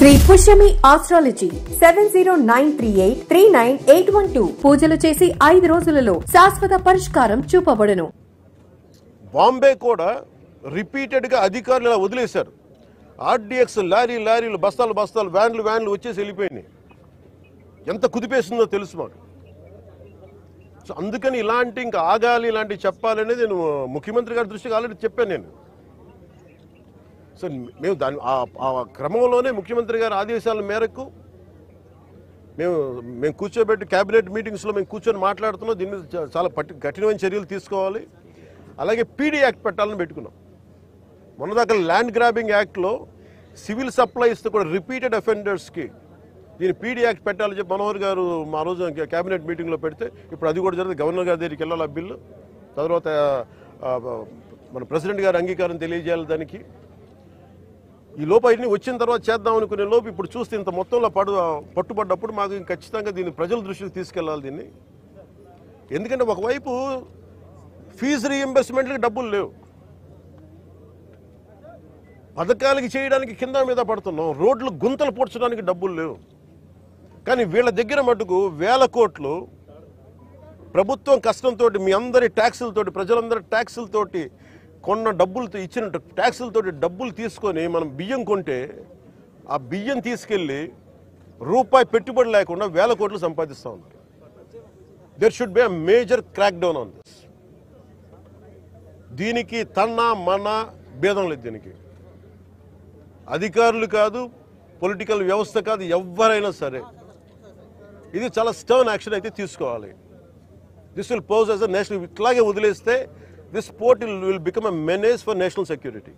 Shri Pushyami astrology 7093839812 పూజలు చేసి 5 రోజులలో శాశ్వత పరిష్కారం చూపబడును. బాంబే కూడా రిపీటెడ్ గా అధికారులు ఇలా వదిలేశారు. ఆర్డీఎక్స్ లారీలు బస్తాలు వ్యాన్లు వచ్చేసి వెళ్ళిపోయినాయి. ఎంత కుదిపేసిందో తెలుసు మాకు. సో అందుకని ఇలాంటి ఇంకా ఆగాలి, ఇలాంటివి చెప్పాలనేది నేను ముఖ్యమంత్రి గారి దృష్టికి ఆల్రెడీ చెప్పాను నేను. సో మేము ఆ క్రమంలోనే ముఖ్యమంత్రి గారి ఆదేశాల మేరకు మేము కూర్చోబెట్టి క్యాబినెట్ మీటింగ్స్లో మేము కూర్చొని మాట్లాడుతున్నాం. దీని మీద చాలా కఠినమైన చర్యలు తీసుకోవాలి. అలాగే పీడీ యాక్ట్ పెట్టాలని పెట్టుకున్నాం. మొన్నదాకా ల్యాండ్ గ్రాబింగ్ యాక్ట్లో సివిల్ సప్లైస్తో కూడా రిపీటెడ్ అఫెండర్స్కి దీని పీడీ యాక్ట్ పెట్టాలని చెప్పి మనోహర్ గారు మా రోజు క్యాబినెట్ మీటింగ్లో పెడితే ఇప్పుడు అది కూడా జరిగింది. గవర్నర్ గారి దగ్గరికి వెళ్ళాలి ఆ బిల్లు. తర్వాత మన ప్రెసిడెంట్ గారి అంగీకారం తెలియజేయాలి దానికి. ఈ లోపు అన్ని వచ్చిన తర్వాత చేద్దాం అనుకునే లోపు ఇప్పుడు చూస్తే ఇంత మొత్తంలో పట్టుబడ్డప్పుడు మాకు ఖచ్చితంగా దీన్ని ప్రజల దృష్టికి తీసుకెళ్ళాలి దీన్ని. ఎందుకంటే ఒకవైపు ఫీజు రీఎంబర్స్మెంట్లకి డబ్బులు లేవు, పథకాలకి చేయడానికి కింద మీద పడుతున్నాం, రోడ్లు గుంతలు పూడ్చడానికి డబ్బులు లేవు. కానీ వీళ్ళ దగ్గర మటుకు వేల కోట్లు ప్రభుత్వం కష్టంతో మీ అందరి ట్యాక్సులతోటి ప్రజలందరి ట్యాక్సులతోటి కొన్న డబ్బులతో ఇచ్చిన ట్యాక్సులతోటి డబ్బులు తీసుకొని మనం బియ్యం కొంటే ఆ బియ్యం తీసుకెళ్ళి రూపాయి పెట్టుబడి లేకుండా వేల కోట్లు సంపాదిస్తూ ఉన్నారు. There should be a major crackdown on this. దీనికి మన భేదం లేదు. దీనికి అధికారులు కాదు, పొలిటికల్ వ్యవస్థ కాదు, ఎవరైనా సరే ఇది చాలా స్టర్న్ యాక్షన్ అయితే తీసుకోవాలి. This will pose as a national. ఇట్లాగే వదిలేస్తే this port will become a menace for national security.